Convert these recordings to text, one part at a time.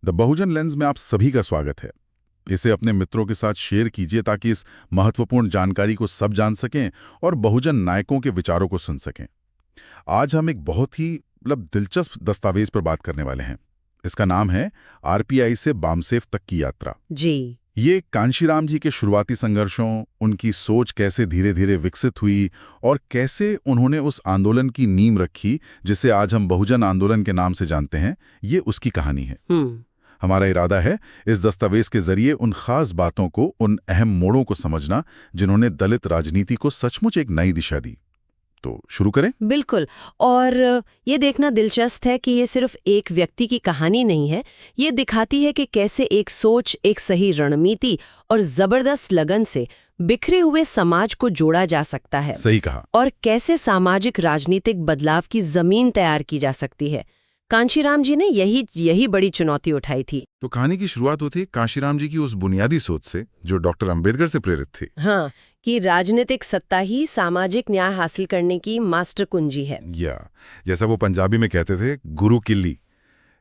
The Bahujan lens में आप सभी का स्वागत है। इसे अपने मित्रों के साथ शेयर कीजिए ताकि इस महत्वपूर्ण जानकारी को सब जान सकें और बहुजन नायकों के विचारों को सुन सकें। आज हम एक बहुत ही दिलचस्प दस्तावेज पर बात करने वाले हैं। इसका नाम है आरपीआई से बामसेफ तक की यात्रा। जी। ये कांशीराम जी के शुरुआती संघर्षों, उनकी सोच कैसे धीरे धीरे विकसित हुई और कैसे उन्होंने उस आंदोलन की नींव रखी जिसे आज हम बहुजन आंदोलन के नाम से जानते हैं, ये उसकी कहानी है। हमारा इरादा है इस दस्तावेज के जरिए उन खास बातों को, उन अहम मोड़ों को समझना जिन्होंने दलित राजनीति को सचमुच एक नई दिशा दी। तो शुरू करें। बिल्कुल। और ये देखना दिलचस्प है कि ये सिर्फ एक व्यक्ति की कहानी नहीं है। ये दिखाती है कि कैसे एक सोच, एक सही रणनीति और जबरदस्त लगन से बिखरे हुए समाज को जोड़ा जा सकता है। सही कहा। और कैसे सामाजिक राजनीतिक बदलाव की जमीन तैयार की जा सकती है। कांशीराम जी ने यही बड़ी चुनौती उठाई थी। तो कहानी की शुरुआत होती है कांशीराम जी की उस बुनियादी सोच से जो डॉक्टर अंबेडकर से प्रेरित थी। हाँ, कि राजनीतिक सत्ता ही सामाजिक न्याय हासिल करने की मास्टर कुंजी है। या जैसा वो पंजाबी में कहते थे, गुरु किल्ली।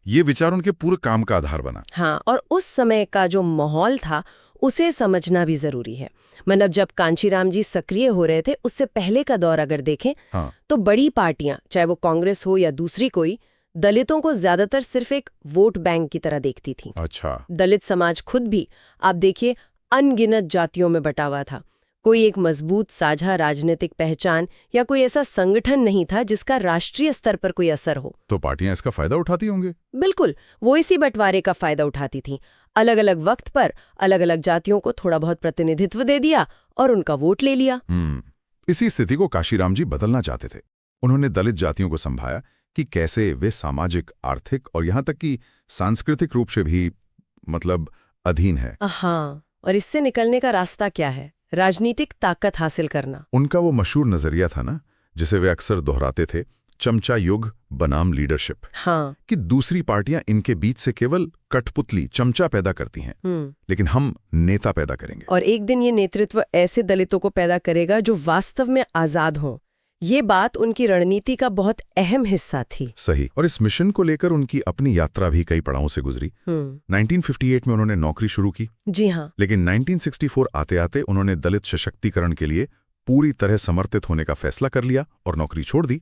ये विचार उनके पूरे काम का आधार बना। हाँ, और उस समय का जो माहौल था उसे समझना भी जरूरी है। मतलब जब कांशीराम जी सक्रिय हो रहे थे, उससे पहले का दौर अगर देखें, हाँ। तो बड़ी पार्टियां, चाहे वो कांग्रेस हो या दूसरी कोई, दलितों को ज्यादातर सिर्फ एक वोट बैंक की तरह देखती थी। अच्छा। दलित समाज खुद भी, आप देखिए, अनगिनत जातियों में बटा हुआ था। कोई एक मजबूत साझा राजनीतिक पहचान या कोई ऐसा संगठन नहीं था जिसका राष्ट्रीय स्तर पर कोई असर हो। तो पार्टियां इसका फायदा उठाती होंगे। बिल्कुल, वो इसी बंटवारे का फायदा उठाती थी। अलग अलग वक्त पर अलग अलग जातियों को थोड़ा बहुत प्रतिनिधित्व दे दिया और उनका वोट ले लिया। इसी स्थिति को कांशीराम जी बदलना चाहते थे। उन्होंने दलित जातियों को समझाया कि कैसे वे सामाजिक, आर्थिक और यहाँ तक कि सांस्कृतिक रूप से भी अधीन है। हाँ, और इससे निकलने का रास्ता क्या है? राजनीतिक ताकत हासिल करना। उनका वो मशहूर नजरिया था ना, जिसे वे अक्सर दोहराते थे, चमचा युग बनाम लीडरशिप। हाँ। कि दूसरी पार्टियां इनके बीच से केवल कठपुतली, चमचा पैदा करती हैं, लेकिन हम नेता पैदा करेंगे। और एक दिन ये नेतृत्व ऐसे दलितों को पैदा करेगा जो वास्तव में आजाद हों। ये बात उनकी रणनीति का बहुत अहम हिस्सा थी। सही। और इस मिशन को लेकर उनकी अपनी यात्रा भी कई पड़ावों से गुजरी। 1958 में उन्होंने नौकरी शुरू की। जी हाँ। लेकिन 1964 आते आते उन्होंने दलित सशक्तिकरण के लिए पूरी तरह समर्पित होने का फैसला कर लिया और नौकरी छोड़ दी।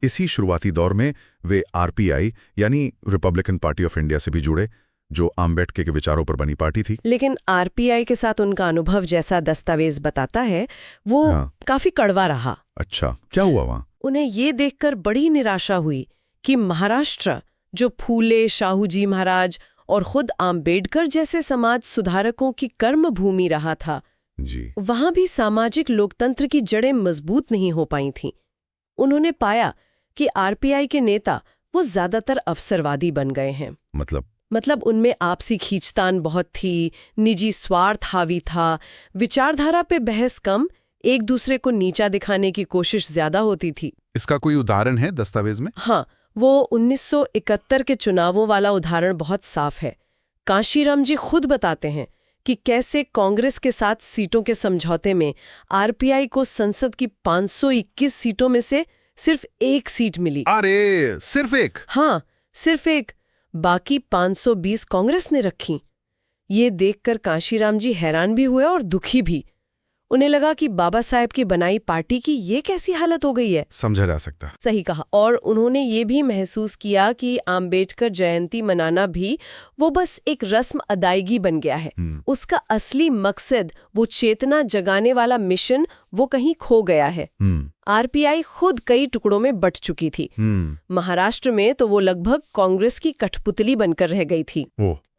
इसी शुरुआती दौर में वे आरपीआई यानी रिपब्लिकन पार्टी ऑफ इंडिया से भी जुड़े, जो आम्बेडकर के विचारों पर बनी पार्टी थी। लेकिन आरपीआई के साथ उनका अनुभव, जैसा दस्तावेज बताता है, वो काफी कड़वा रहा। अच्छा, क्या हुआ वहां? उन्हें ये देखकर बड़ी निराशा हुई कि महाराष्ट्र, जो फूले, शाहूजी महाराज और खुद आम्बेडकर जैसे समाज सुधारकों की कर्म भूमि रहा था, जी, वहां भी सामाजिक लोकतंत्र की जड़ें मजबूत नहीं हो पाई थीं। उन्होंने पाया कि आरपीआई के नेता वो ज्यादातर अवसरवादी बन गए हैं। मतलब उनमें आपसी खींचतान बहुत थी, निजी स्वार्थ हावी था, विचारधारा पे बहस कम, एक दूसरे को नीचा दिखाने की कोशिश ज्यादा होती थी। इसका कोई उदाहरण है दस्तावेज में? हाँ, वो 1971 के चुनावों वाला उदाहरण बहुत साफ है। कांशीराम जी खुद बताते हैं कि कैसे कांग्रेस के साथ सीटों के समझौते में आरपीआई को संसद की 521 सीटों में से सिर्फ एक सीट मिली। अरे, सिर्फ एक? हाँ, सिर्फ एक। बाकी 520 कांग्रेस ने रखी। ये देखकर कांशीराम जी हैरान भी हुए और दुखी भी। उन्हें लगा कि बाबा साहेब की बनाई पार्टी की ये कैसी हालत हो गई है। समझा जा सकता। सही कहा। और उन्होंने ये भी महसूस किया कि आम्बेडकर जयंती मनाना भी वो बस एक रस्म अदायगी बन गया है। उसका असली मकसद, वो चेतना जगाने वाला मिशन, वो कहीं खो गया है। आरपीआई खुद कई टुकड़ों में बंट चुकी थी। महाराष्ट्र में तो वो लगभग कांग्रेस की कठपुतली बनकर रह गई थी।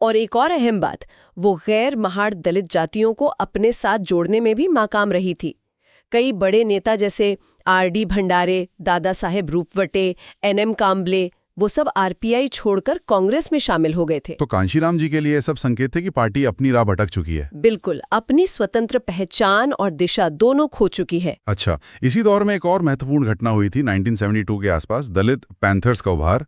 और एक और अहम बात, वो गैर महाड़ दलित जातियों को अपने साथ जोड़ने में भी नाकाम रही थी। कई बड़े नेता जैसे आर.डी. भंडारे, दादा साहेब रूपवटे, एन.एम. काम्बले, वो सब आरपीआई छोड़कर कांग्रेस में शामिल हो गए थे। तो कांशीराम जी के लिए सब संकेत थे कि पार्टी अपनी राह भटक चुकी है। बिल्कुल, अपनी स्वतंत्र पहचान और दिशा दोनों खो चुकी है। अच्छा, इसी दौर में एक और महत्वपूर्ण घटना हुई थी 1972 के आसपास, दलित पैंथर्स का उभार।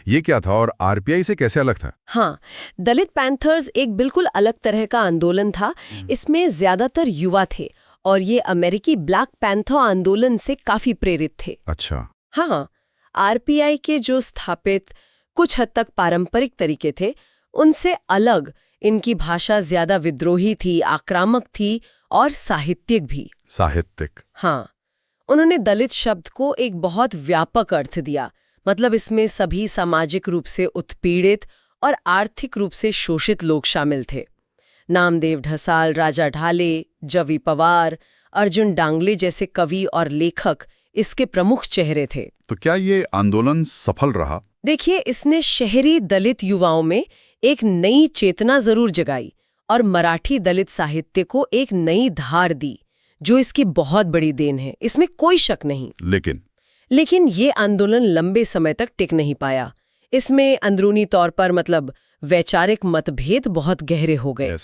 ये क्या था और आरपीआई से कैसे अलग था? हाँ, दलित पैंथर्स एक बिल्कुल अलग तरह का आंदोलन था। इसमें ज्यादातर युवा थे और ये अमेरिकी ब्लैक पैंथर आंदोलन से काफी प्रेरित थे। अच्छा। हाँ, आरपीआई के जो स्थापित कुछ हद तक पारंपरिक तरीके थे, उनसे अलग इनकी भाषा ज्यादा विद्रोही थी, आक्रामक थी और साहित्यिक भी। साहित्यिक। हाँ, उन्होंने दलित शब्द को एक बहुत व्यापक अर्थ दिया। मतलब इसमें सभी सामाजिक रूप से उत्पीड़ित और आर्थिक रूप से शोषित लोग शामिल थे। नामदेव ढसाल, राजा ढाले, जवी पवार, अर्जुन डांगले जैसे कवि और लेखक इसके प्रमुख चेहरे थे। तो क्या ये आंदोलन सफल रहा? देखिए, इसने शहरी दलित युवाओं में एक नई चेतना जरूर जगाई और मराठी दलित साहित्य को एक नई धार दी, जो इसकी बहुत बड़ी देन है, इसमें कोई शक नहीं। लेकिन ये आंदोलन लंबे समय तक टिक नहीं पाया। इसमें अंदरूनी तौर पर मतलब वैचारिक मतभेद बहुत गहरे हो गए।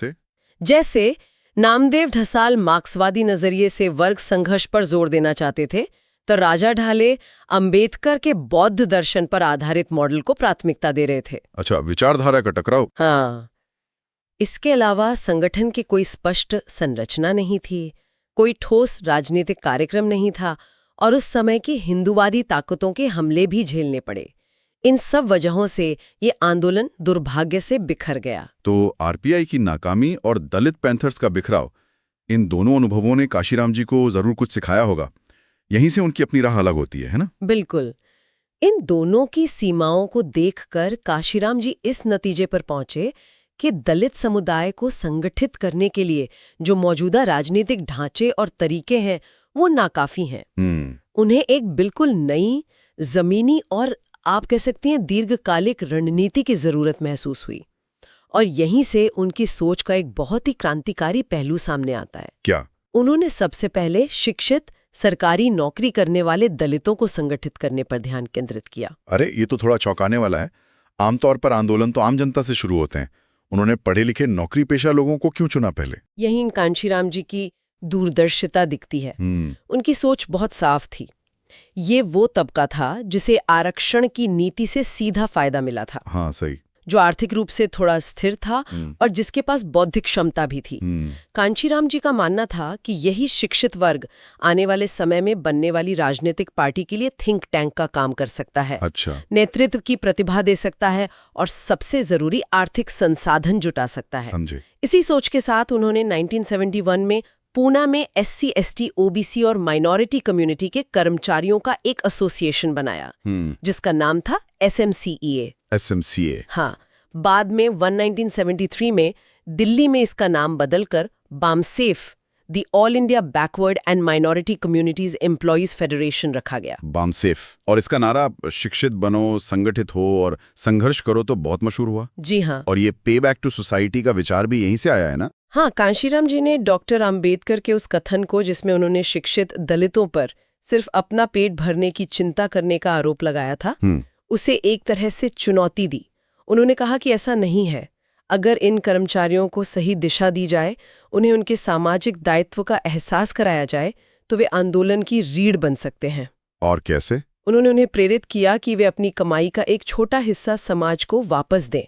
जैसे नामदेव ढसाल मार्क्सवादी नजरिए से वर्ग संघर्ष पर जोर देना चाहते थे, तो राजा ढाले अंबेडकर के बौद्ध दर्शन पर आधारित मॉडल को प्राथमिकता दे रहे थे। अच्छा, विचारधारा का टकराव। हाँ, इसके अलावा संगठन की कोई स्पष्ट संरचना नहीं थी, कोई ठोस राजनीतिक कार्यक्रम नहीं था और उस समय की हिंदूवादी ताकतों के हमले भी झेलने पड़े। इन सब वजहों से ये आंदोलन दुर्भाग्य से बिखर गया। तो आरपीआई की नाकामी और दलित पैंथर्स का बिखराव, इन दोनों अनुभवों ने काशीराम जी को जरूर कुछ सिखाया होगा। यहीं से उनकी अपनी राह अलग होती है ना? बिल्कुल। इन दोनों की सीमाओं को देखकर काशीराम जी इस नतीजे पर पहुंचे कि दलित समुदाय को संगठित करने के लिए जो मौजूदा राजनीतिक ढांचे और तरीके हैं वो नाकाफी हैं। उन्हें एक बिल्कुल नई, जमीनी और आप कह सकती हैं दीर्घकालिक रणनीति की जरूरत महसूस हुई। और यहीं से उनकी सोच का एक बहुत ही क्रांतिकारी पहलू सामने आता है। क्या? उन्होंने सबसे पहले शिक्षित, सरकारी नौकरी करने वाले दलितों को संगठित करने पर ध्यान केंद्रित किया। अरे, ये तो थोड़ा चौंकाने वाला है। आमतौर पर आंदोलन तो आम जनता से शुरू होते हैं। उन्होंने पढ़े लिखे नौकरी पेशा लोगों को क्यों चुना पहले? यही कांशीराम जी की दूरदर्शिता दिखती है। उनकी सोच बहुत साफ थी। ये वो तबका था जिसे आरक्षण की नीति से सीधा फायदा मिला था। हाँ, सही। जो आर्थिक रूप से थोड़ा स्थिर था और जिसके पास बौद्धिक क्षमता भी थी। कांशीराम जी का मानना था कि यही शिक्षित वर्ग आने वाले समय में बनने वाली राजनीतिक पार्टी के लिए थिंक टैंक का काम कर सकता है। अच्छा। नेतृत्व की प्रतिभा दे सकता है और सबसे जरूरी आर्थिक संसाधन जुटा सकता है। समझे। इसी सोच के साथ उन्होंने 1971 में पूना में SC, ST, OBC और माइनॉरिटी कम्युनिटी के कर्मचारियों का एक एसोसिएशन बनाया, जिसका नाम था SMCEA। SMCA। हाँ, बाद में 1973 में दिल्ली में इसका नाम बदलकर BAMCEF, the all India backward and minority communities employees federation रखा गया। बामसेफ। और इसका नारा शिक्षित बनो, संगठित हो और संघर्ष करो तो बहुत मशहूर हुआ। जी हाँ। और ये पे बैक टू सोसाइटी का विचार भी यहीं से आया है ना? हाँ, कांशीराम जी ने डॉक्टर अंबेडकर के उस कथन को, जिसमें उन्होंने शिक्षित दलितों पर सिर्फ अपना पेट भरने की चिंता करने का आरोप लगाया था, उसे एक तरह से चुनौती दी। उन्होंने कहा कि ऐसा नहीं है। अगर इन कर्मचारियों को सही दिशा दी जाए, उन्हें उनके सामाजिक दायित्व का एहसास कराया जाए, तो वे आंदोलन की रीढ़ बन सकते हैं। और कैसे? उन्होंने उन्हें प्रेरित किया कि वे अपनी कमाई का एक छोटा हिस्सा समाज को वापस दें।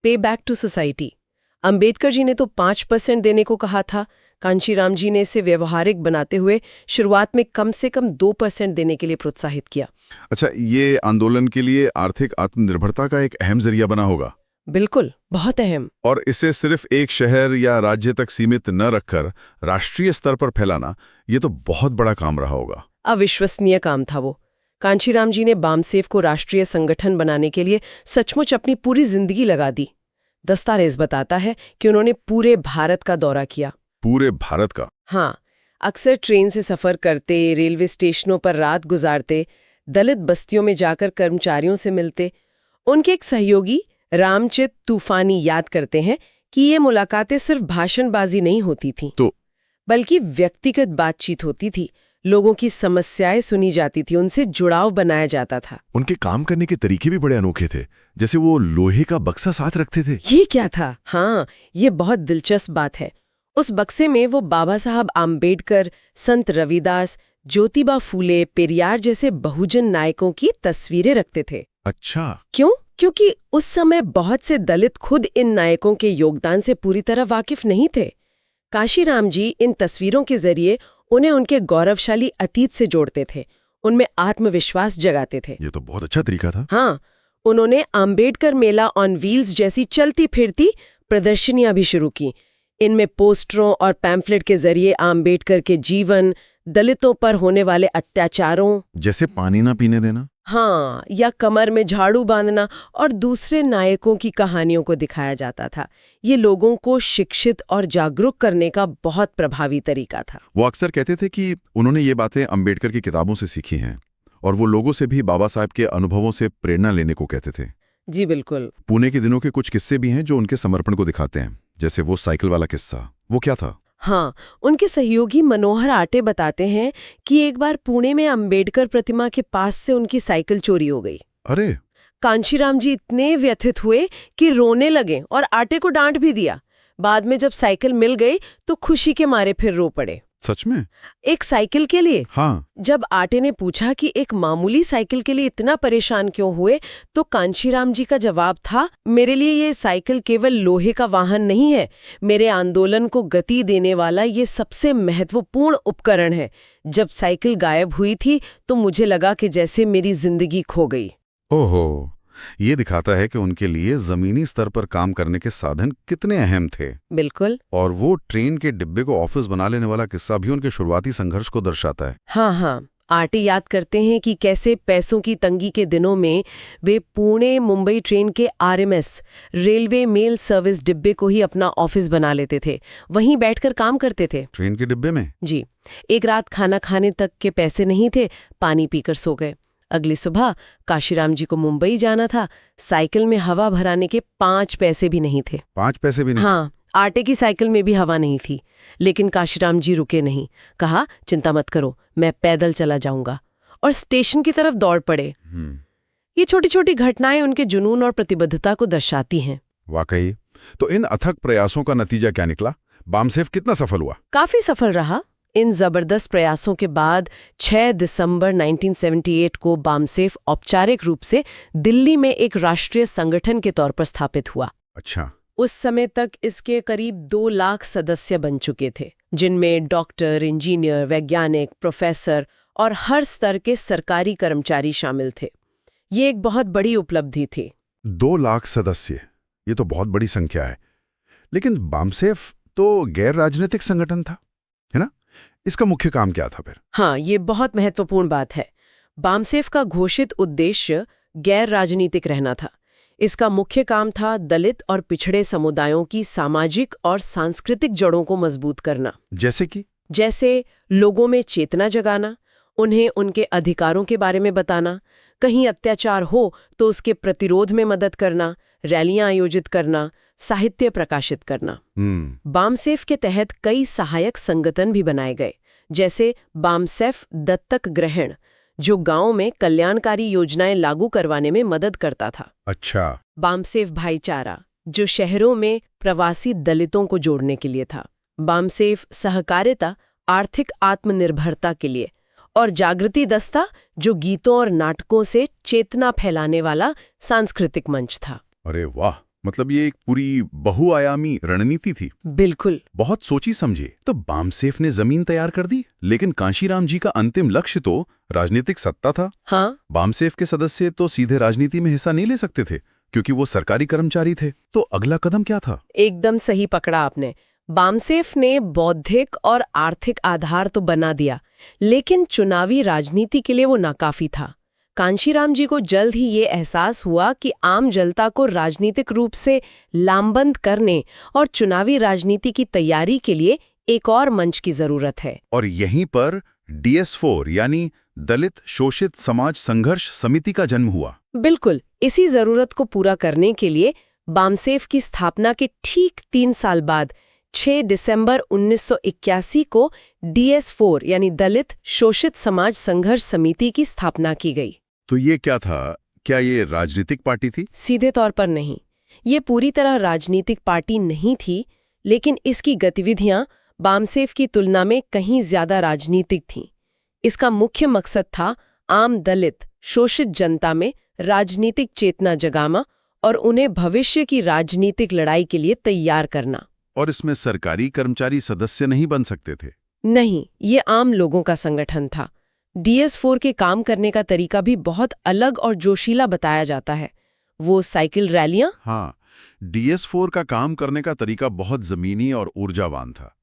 पे back to society. Ambedkar ji ने तो 5% देने को कहा था। कांशीराम जी ने इसे व्यवहारिक बनाते हुए शुरुआत में कम से कम 2% देने के लिए प्रोत्साहित किया। अच्छा, ये आंदोलन के लिए आर्थिक आत्मनिर्भरता का एक अहम जरिया बना होगा। बिल्कुल, बहुत अहम। और इसे सिर्फ एक शहर या राज्य तक सीमित न रखकर राष्ट्रीय स्तर पर फैलाना, ये तो बहुत बड़ा काम रहा होगा। अविश्वसनीय काम था वो। कांशीराम जी ने बामसेफ को राष्ट्रीय संगठन बनाने के लिए सचमुच अपनी पूरी जिंदगी लगा दी। दस्तावेज बताता है कि उन्होंने पूरे भारत का दौरा किया। पूरे भारत का? हाँ। अक्सर ट्रेन से सफर करते, रेलवे स्टेशनों पर रात गुजारते, दलित बस्तियों में जाकर कर्मचारियों से मिलते। उनके एक सहयोगी रामचित तूफानी याद करते हैं कि ये मुलाकातें सिर्फ भाषणबाजी नहीं होती थीं, बल्कि व्यक्तिगत बातचीत होती थी। लोगों की समस्याएं सुनी जाती थी, उनसे जुड़ाव बनाया जाता था। उनके काम करने के तरीके भी बड़े अनोखे थे, जैसे वो लोहे का बक्सा साथ रखते थे। ये क्या था? हाँ, ये बहुत दिलचस्प बात है। उस बक्से में वो बाबा साहब आम्बेडकर, संत रविदास, ज्योतिबा फूले, पेरियार जैसे बहुजन नायकों की तस्वीरें रखते थे। अच्छा। क्यों? क्योंकि उस समय बहुत से दलित खुद इन नायकों के योगदान से पूरी तरह वाकिफ नहीं थे। काशीराम जी इन तस्वीरों के जरिए उन्हें उनके गौरवशाली अतीत से जोड़ते थे, उनमें आत्मविश्वास जगाते थे। ये तो बहुत अच्छा तरीका था। हाँ, उन्होंने आम्बेडकर मेला ऑन व्हील्स जैसी चलती फिरती प्रदर्शनियां भी शुरू की। इनमें पोस्टरों और पैम्फलेट के जरिए आम्बेडकर के जीवन, दलितों पर होने वाले अत्याचारों, जैसे पानी ना पीने देना, हाँ, या कमर में झाड़ू बांधना और दूसरे नायकों की कहानियों को दिखाया जाता था। ये लोगों को शिक्षित और जागरूक करने का बहुत प्रभावी तरीका था। वो अक्सर कहते थे कि उन्होंने ये बातें अंबेडकर की किताबों से सीखी हैं और वो लोगों से भी बाबा साहब के अनुभवों से प्रेरणा लेने को कहते थे। जी बिल्कुल। पुणे के दिनों के कुछ किस्से भी हैं जो उनके समर्पण को दिखाते हैं, जैसे वो साइकिल वाला किस्सा। वो क्या था? हाँ, उनके सहयोगी मनोहर आटे बताते हैं कि एक बार पुणे में अंबेडकर प्रतिमा के पास से उनकी साइकिल चोरी हो गई। अरे! कांशीराम जी इतने व्यथित हुए कि रोने लगे और आटे को डांट भी दिया। बाद में जब साइकिल मिल गई तो खुशी के मारे फिर रो पड़े। सच में? एक साइकिल के लिए? हाँ। जब आटे ने पूछा कि एक मामूली साइकिल के लिए इतना परेशान क्यों हुए, तो कांशीराम जी का जवाब था, मेरे लिए ये साइकिल केवल लोहे का वाहन नहीं है, मेरे आंदोलन को गति देने वाला ये सबसे महत्वपूर्ण उपकरण है। जब साइकिल गायब हुई थी तो मुझे लगा कि जैसे मेरी जिंदगी खो गई। ओहो, ये दिखाता है कि उनके लिए जमीनी स्तर पर काम करने के साधन कितने अहम थे। बिल्कुल। और वो ट्रेन के डिब्बे को ऑफिस बना लेने वाला किस्सा भी उनके शुरुआती संघर्ष को दर्शाता है। हाँ, आटे याद करते हैं कि कैसे पैसों की तंगी के दिनों में वे पुणे मुंबई ट्रेन के RMS रेलवे मेल सर्विस डिब्बे को ही अपना ऑफिस बना लेते थे, वहीं बैठकर काम करते थे। ट्रेन के डिब्बे में? जी। एक रात खाना खाने तक के पैसे नहीं थे, पानी पीकर सो गए। अगली सुबह काशीराम जी को मुंबई जाना था, साइकिल में हवा भराने के 5 पैसे भी नहीं थे। 5 पैसे भी नहीं? हाँ, आटे की साइकिल में भी हवा नहीं थी। लेकिन काशीराम जी रुके नहीं, कहा चिंता मत करो, मैं पैदल चला जाऊंगा, और स्टेशन की तरफ दौड़ पड़े। ये छोटी छोटी घटनाएं उनके जुनून और प्रतिबद्धता को दर्शाती हैं। वाकई। तो इन अथक प्रयासों का नतीजा क्या निकला? बामसेफ कितना सफल हुआ? काफी सफल रहा। इन जबरदस्त प्रयासों के बाद 6 दिसंबर 1978 को बामसेफ औपचारिक रूप से दिल्ली में एक राष्ट्रीय संगठन के तौर पर स्थापित हुआ। अच्छा। उस समय तक इसके करीब 2 लाख सदस्य बन चुके थे, जिनमें डॉक्टर, इंजीनियर, वैज्ञानिक, प्रोफेसर और हर स्तर के सरकारी कर्मचारी शामिल थे। ये एक बहुत बड़ी उपलब्धि थी। 2 लाख सदस्य, ये तो बहुत बड़ी संख्या है। लेकिन बामसेफ तो गैर राजनीतिक संगठन था, है ना? इसका मुख्य काम क्या था फिर? हाँ, ये बहुत महत्वपूर्ण बात है। बामसेफ का घोषित उद्देश्य गैर राजनीतिक रहना था। इसका मुख्य काम था दलित और पिछड़े समुदायों की सामाजिक और सांस्कृतिक जड़ों को मजबूत करना। जैसे कि? जैसे लोगों में चेतना जगाना, उन्हें उनके अधिकारों के बारे में बताना, कहीं अत्याचार हो तो उसके प्रतिरोध में मदद करना, रैलियां आयोजित करना, साहित्य प्रकाशित करना। बामसेफ के तहत कई सहायक संगठन भी बनाए गए, जैसे बामसेफ दत्तक ग्रहण, जो गांव में कल्याणकारी योजनाएं लागू करवाने में मदद करता था। अच्छा। बामसेफ भाईचारा, जो शहरों में प्रवासी दलितों को जोड़ने के लिए था। बामसेफ सहकारिता, आर्थिक आत्मनिर्भरता के लिए। और जागृति दस्ता, जो गीतों और नाटकों से चेतना फैलाने वाला सांस्कृतिक मंच था। अरे वाह, मतलब ये एक पूरी बहुआयामी रणनीति थी। बिल्कुल। बहुत सोची समझी। तो बामसेफ ने जमीन तैयार कर दी, लेकिन कांशीराम जी का अंतिम लक्ष्य तो राजनीतिक सत्ता था। हाँ। बामसेफ के सदस्य तो सीधे राजनीति में हिस्सा नहीं ले सकते थे, क्योंकि वो सरकारी कर्मचारी थे। तो अगला कदम क्या था? एकदम सही पकड़ा आपने। बामसेफ ने बौद्धिक और आर्थिक आधार तो बना दिया, लेकिन चुनावी राजनीति के लिए वो नाकाफी था। कांशीराम जी को जल्द ही ये एहसास हुआ कि आम जनता को राजनीतिक रूप से लामबंद करने और चुनावी राजनीति की तैयारी के लिए एक और मंच की जरूरत है। और यहीं पर DS4 यानी दलित शोषित समाज संघर्ष समिति का जन्म हुआ। बिल्कुल। इसी जरूरत को पूरा करने के लिए बामसेफ की स्थापना के ठीक 3 साल बाद 6 दिसंबर 1981 को DS4 यानी दलित शोषित समाज संघर्ष समिति की स्थापना की गई। तो ये क्या था? क्या ये राजनीतिक पार्टी थी? सीधे तौर पर नहीं। ये पूरी तरह राजनीतिक पार्टी नहीं थी, लेकिन इसकी गतिविधियां बामसेफ की तुलना में कहीं ज्यादा राजनीतिक थीं। इसका मुख्य मकसद था आम दलित शोषित जनता में राजनीतिक चेतना जगाना और उन्हें भविष्य की राजनीतिक लड़ाई के लिए तैयार करना। और इसमें सरकारी कर्मचारी सदस्य नहीं बन सकते थे? नहीं, ये आम लोगों का संगठन था। DS4 के काम करने का तरीका भी बहुत अलग और जोशीला बताया जाता है। वो साइकिल रैलियां। हाँ, DS4 का काम करने का तरीका बहुत जमीनी और ऊर्जावान था।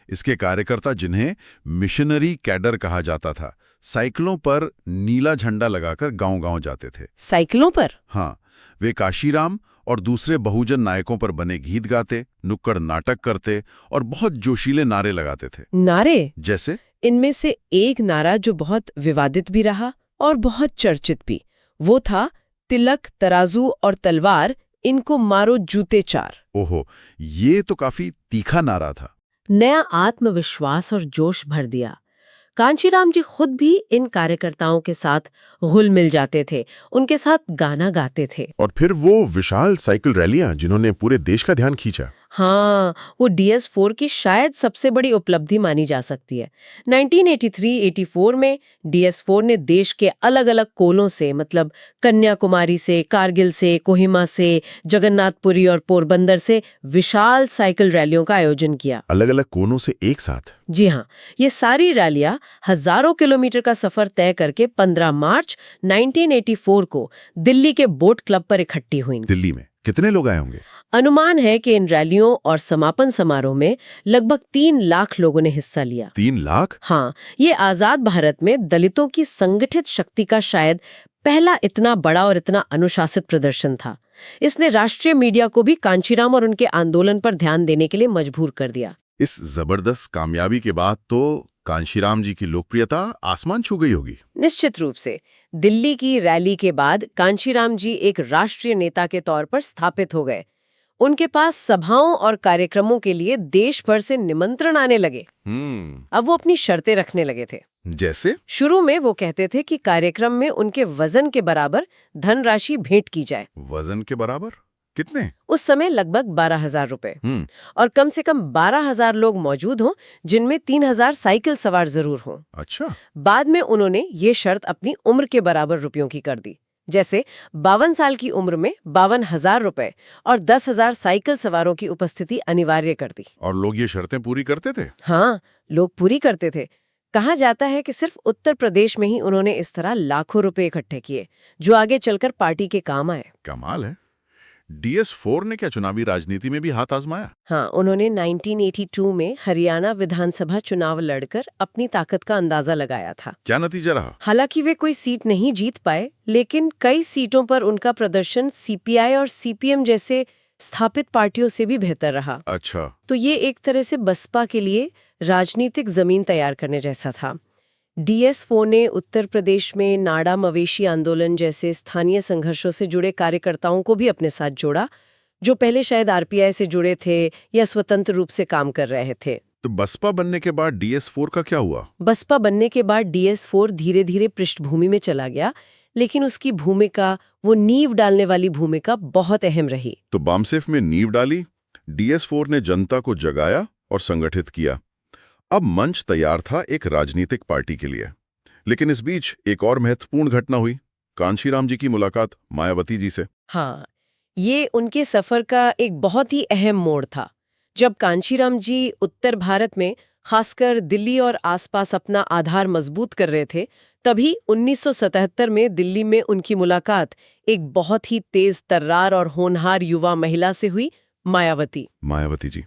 इसके कार्यकर्ता, जिन्हें मिशनरी कैडर कहा जाता था, साइकिलों पर नीला झंडा लगाकर गांव-गांव जाते थे। साइकिलों पर? हाँ, वे काशीराम और दूसरे बहुजन नायकों पर बने गीत गाते, नुक्कड़ नाटक करते और बहुत जोशीले नारे लगाते थे। नारे? जैसे? इनमें से एक नारा जो बहुत विवादित भी रहा और बहुत चर्चित भी, वो था तिलक, तराजू और तलवार, इनको मारो जूते चार। ओहो, ये तो काफी तीखा नारा था। नया आत्मविश्वास और जोश भर दिया। कांशीराम जी खुद भी इन कार्यकर्ताओं के साथ घुल मिल जाते थे, उनके साथ गाना गाते थे। और फिर वो विशाल साइकिल रैलियां जिन्होंने पूरे देश का ध्यान खींचा। हाँ, वो DS4 की शायद सबसे बड़ी उपलब्धि मानी जा सकती है। 1983-84 में DS4 ने देश के अलग-अलग कोनों से, मतलब कन्याकुमारी से, कारगिल से, कोहिमा से, जगन्नाथपुरी और पोरबंदर से विशाल साइकिल रैलियों का आयोजन किया। अलग-अलग कोनों से एक साथ? जी हाँ, ये सारी रैलियां हजारों किलोमीटर का सफर तय करके 15 मार्च 1984 को दिल्ली के बोट क्लब पर इकट्ठी हुई। दिल्ली में कितने लोग आए होंगे? अनुमान है कि इन रैलियों और समापन समारोह में लगभग 3 लाख लोगों ने हिस्सा लिया। 3 लाख? हाँ, ये आजाद भारत में दलितों की संगठित शक्ति का शायद पहला इतना बड़ा और इतना अनुशासित प्रदर्शन था। इसने राष्ट्रीय मीडिया को भी कांशीराम और उनके आंदोलन पर ध्यान देने के लिए मजबूर कर दिया। इस जबरदस्त कामयाबी के बाद तो कांशीराम जी की लोकप्रियता आसमान छू गई होगी। निश्चित रूप से। दिल्ली की रैली के बाद कांशीराम जी एक राष्ट्रीय नेता के तौर पर स्थापित हो गए। उनके पास सभाओं और कार्यक्रमों के लिए देश भर से निमंत्रण आने लगे। अब वो अपनी शर्तें रखने लगे थे। जैसे? शुरू में वो कहते थे कि कार्यक्रम में उनके वजन के बराबर धनराशि भेंट की जाए। वजन के बराबर? कितने? उस समय लगभग 12,000 रुपए। और कम से कम 12,000 लोग मौजूद हों, जिनमें 3,000 साइकिल सवार जरूर हों। अच्छा। बाद में उन्होंने ये शर्त अपनी उम्र के बराबर रुपयों की कर दी। जैसे 52 साल की उम्र में 52,000 रुपए और 10,000 साइकिल सवारों की उपस्थिति अनिवार्य कर दी। और लोग ये शर्तें पूरी करते थे? हाँ, लोग पूरी करते थे। कहा जाता है कि सिर्फ उत्तर प्रदेश में ही उन्होंने इस तरह लाखों रुपए इकट्ठे किए, जो आगे चलकर पार्टी के काम आए। कमाल है। DS4 ने क्या चुनावी राजनीति में भी हाथ आजमाया? हाँ, उन्होंने 1982 में हरियाणा विधानसभा चुनाव लड़कर अपनी ताकत का अंदाजा लगाया था। क्या नतीजा रहा? हालांकि वे कोई सीट नहीं जीत पाए, लेकिन कई सीटों पर उनका प्रदर्शन CPI और CPM जैसे स्थापित पार्टियों से भी बेहतर रहा। अच्छा। तो ये एक तरह से बसपा के लिए राजनीतिक जमीन तैयार करने जैसा था। DS4 ने उत्तर प्रदेश में नाडा मवेशी आंदोलन जैसे स्थानीय संघर्षों से जुड़े कार्यकर्ताओं को भी अपने साथ जोड़ा, जो पहले शायद RPI से जुड़े थे या स्वतंत्र रूप से काम कर रहे थे। तो बसपा बनने के बाद DS4 का क्या हुआ? बसपा बनने के बाद DS4 धीरे धीरे पृष्ठभूमि में चला गया, लेकिन उसकी भूमिका, वो नींव डालने वाली भूमिका, बहुत अहम रही। तो बामसेफ में नींव डाली, DS4 ने जनता को जगाया और संगठित किया। अब मंच तैयार था एक राजनीतिक पार्टी के लिए। लेकिन इस बीच एक और महत्वपूर्ण घटना हुई, कांशीराम जी की मुलाकात मायावती जी से। हाँ, ये उनके सफर का एक बहुत ही अहम मोड़ था। जब कांशीराम जी उत्तर भारत में, खासकर दिल्ली और आसपास अपना आधार मजबूत कर रहे थे, तभी 1977 में दिल्ली में उनकी मुलाकात एक बहुत ही तेज तर्रार और होनहार युवा महिला से हुई, मायावती। मायावती जी,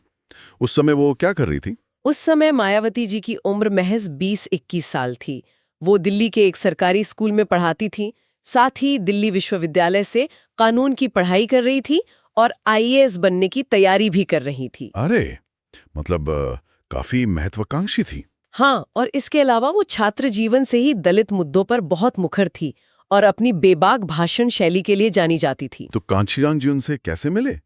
उस समय वो क्या कर रही थी? उस समय मायावती जी की उम्र महज 20-21 साल थी। वो दिल्ली के एक सरकारी स्कूल में पढ़ाती थी, साथ ही दिल्ली विश्वविद्यालय से कानून की पढ़ाई कर रही थी और IAS बनने की तैयारी भी कर रही थी। अरे, मतलब काफी महत्वाकांक्षी थी। हाँ, और इसके अलावा वो छात्र जीवन से ही दलित मुद्दों पर बहुत मुखर थी और अपनी बेबाक भाषण शैली के लिए जानी जाती थी। तो कांशीराम जी उनसे कैसे मिले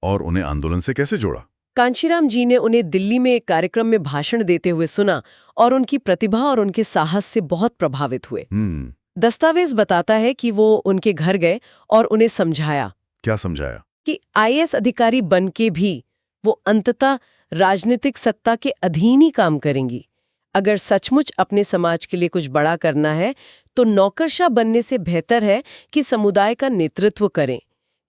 और उन्हें आंदोलन से कैसे जोड़ा? कांशीराम जी ने उन्हें दिल्ली में एक कार्यक्रम में भाषण देते हुए सुना और उनकी प्रतिभा और उनके साहस से बहुत प्रभावित हुए। दस्तावेज बताता है कि वो उनके घर गए और उन्हें समझाया। क्या समझाया? कि IAS अधिकारी बन के भी वो अंततः राजनीतिक सत्ता के अधीन ही काम करेंगी। अगर सचमुच अपने समाज के लिए कुछ बड़ा करना है तो नौकरशाह बनने से बेहतर है कि समुदाय का नेतृत्व करें,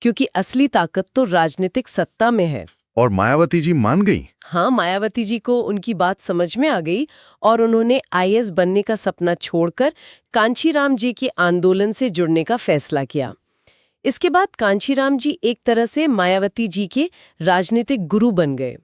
क्योंकि असली ताकत तो राजनीतिक सत्ता में है। और मायावती जी मान गई? हाँ, मायावती जी को उनकी बात समझ में आ गई और उन्होंने IAS बनने का सपना छोड़कर कांशीराम जी के आंदोलन से जुड़ने का फैसला किया। इसके बाद कांशीराम जी एक तरह से मायावती जी के राजनीतिक गुरु बन गए।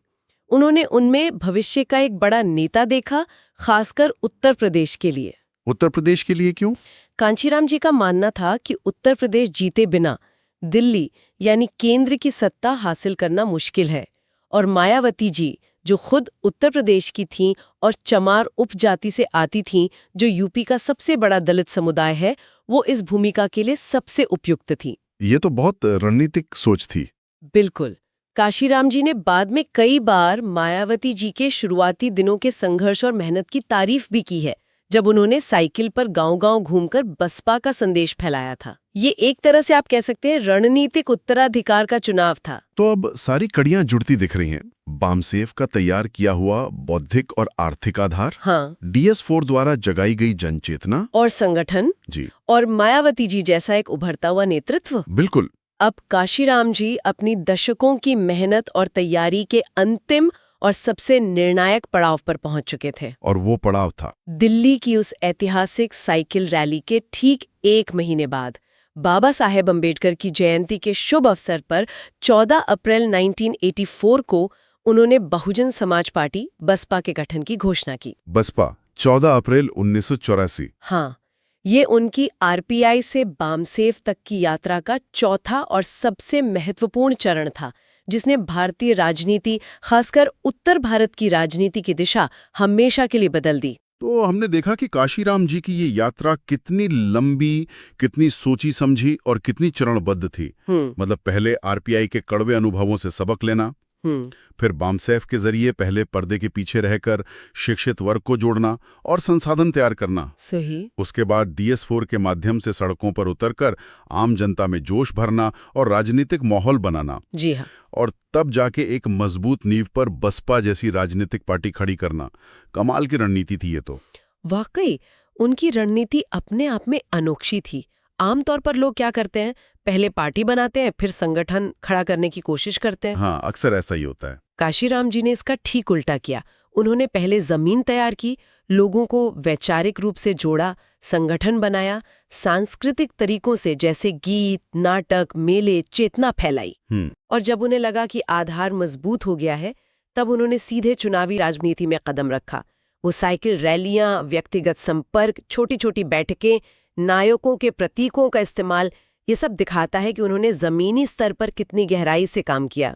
उन्होंने उनमें भविष्य का एक बड़ा नेता देखा, खासकर उत्तर प्रदेश के लिए। उत्तर प्रदेश के लिए क्यों? कांशीराम जी का मानना था कि उत्तर प्रदेश जीते बिना दिल्ली यानी केंद्र की सत्ता हासिल करना मुश्किल है, और मायावती जी जो खुद उत्तर प्रदेश की थीं और चमार उपजाति से आती थीं, जो यूपी का सबसे बड़ा दलित समुदाय है, वो इस भूमिका के लिए सबसे उपयुक्त थी। ये तो बहुत रणनीतिक सोच थी। बिल्कुल। काशीराम जी ने बाद में कई बार मायावती जी के शुरुआती दिनों के संघर्ष और मेहनत की तारीफ भी की है, जब उन्होंने साइकिल पर गांव-गांव घूमकर बसपा का संदेश फैलाया था। ये एक तरह से आप कह सकते हैं रणनीतिक उत्तराधिकार का चुनाव था। तो अब सारी कड़ियां जुड़ती दिख रही हैं। बामसेफ का तैयार किया हुआ बौद्धिक और आर्थिक आधार, हाँ, DS4 द्वारा जगाई गई जनचेतना और संगठन, जी, और मायावती जी जैसा एक उभरता हुआ नेतृत्व। बिल्कुल। अब काशीराम जी अपनी दशकों की मेहनत और तैयारी के अंतिम और सबसे निर्णायक पड़ाव पर पहुंच चुके थे। और वो पड़ाव था दिल्ली की उस ऐतिहासिक साइकिल रैली के ठीक 1 महीने बाद, बाबा साहेब अम्बेडकर की जयंती के शुभ अवसर पर 14 अप्रैल 1984 को उन्होंने बहुजन समाज पार्टी बसपा के गठन की घोषणा की। बसपा 14 अप्रैल 1984। हाँ, ये उनकी आरपीआई से बामसेफ तक की यात्रा का चौथा और सबसे महत्वपूर्ण चरण था, जिसने भारतीय राजनीति, खासकर उत्तर भारत की राजनीति की दिशा हमेशा के लिए बदल दी। तो हमने देखा कि काशीराम जी की ये यात्रा कितनी लंबी, कितनी सोची समझी और कितनी चरणबद्ध थी। मतलब पहले आरपीआई के कड़वे अनुभवों से सबक लेना, फिर बामसेफ के जरिए पहले पर्दे के पीछे रहकर शिक्षित वर्ग को जोड़ना और संसाधन तैयार करना। सही। उसके बाद DS4 के माध्यम से सड़कों पर उतरकर आम जनता में जोश भरना और राजनीतिक माहौल बनाना। जी हाँ। और तब जाके एक मजबूत नींव पर बसपा जैसी राजनीतिक पार्टी खड़ी करना। कमाल की रणनीति थी ये तो। वाकई उनकी रणनीति अपने आप में अनोखी थी। आमतौर पर लोग क्या करते हैं, पहले पार्टी बनाते हैं, फिर संगठन खड़ा करने की कोशिश करते हैं। हाँ, अक्सर ऐसा ही होता है। काशीराम जी ने इसका ठीक उल्टा किया। उन्होंने पहले जमीन तैयार की, लोगों को वैचारिक रूप से जोड़ा, संगठन बनाया, सांस्कृतिक तरीकों से जैसे गीत, नाटक, मेले, चेतना फैलाई। और जब उन्हें लगा कि आधार मजबूत हो गया है, तब उन्होंने सीधे चुनावी राजनीति में कदम रखा। वो साइकिल रैलियां, व्यक्तिगत संपर्क, छोटी छोटी बैठकें, नायकों के प्रतीकों का इस्तेमाल, ये सब दिखाता है कि उन्होंने जमीनी स्तर पर कितनी गहराई से काम किया।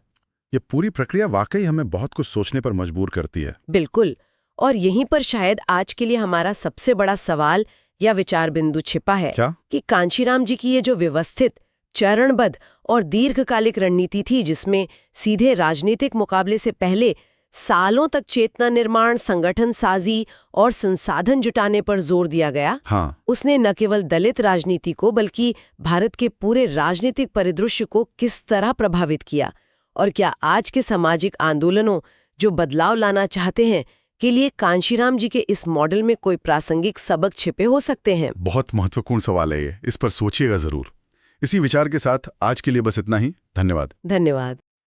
ये पूरी प्रक्रिया वाकई हमें बहुत कुछ सोचने पर मजबूर करती है। बिल्कुल। और यहीं पर शायद आज के लिए हमारा सबसे बड़ा सवाल या विचार बिंदु छिपा है। क्या? कि कांशीराम जी की ये जो व्यवस्थित, चरणबद्ध और दीर्घकालिक रणनीति थी, जिसमें सीधे राजनीतिक मुकाबले से पहले सालों तक चेतना निर्माण, संगठन साजी और संसाधन जुटाने पर जोर दिया गया, उसने न केवल दलित राजनीति को बल्कि भारत के पूरे राजनीतिक परिदृश्य को किस तरह प्रभावित किया। और क्या आज के सामाजिक आंदोलनों जो बदलाव लाना चाहते हैं के लिए कांशीराम जी के इस मॉडल में कोई प्रासंगिक सबक छिपे हो सकते हैं? बहुत महत्वपूर्ण सवाल है ये, इस पर सोचिएगा जरूर। इसी विचार के साथ आज के लिए बस इतना ही। धन्यवाद। धन्यवाद।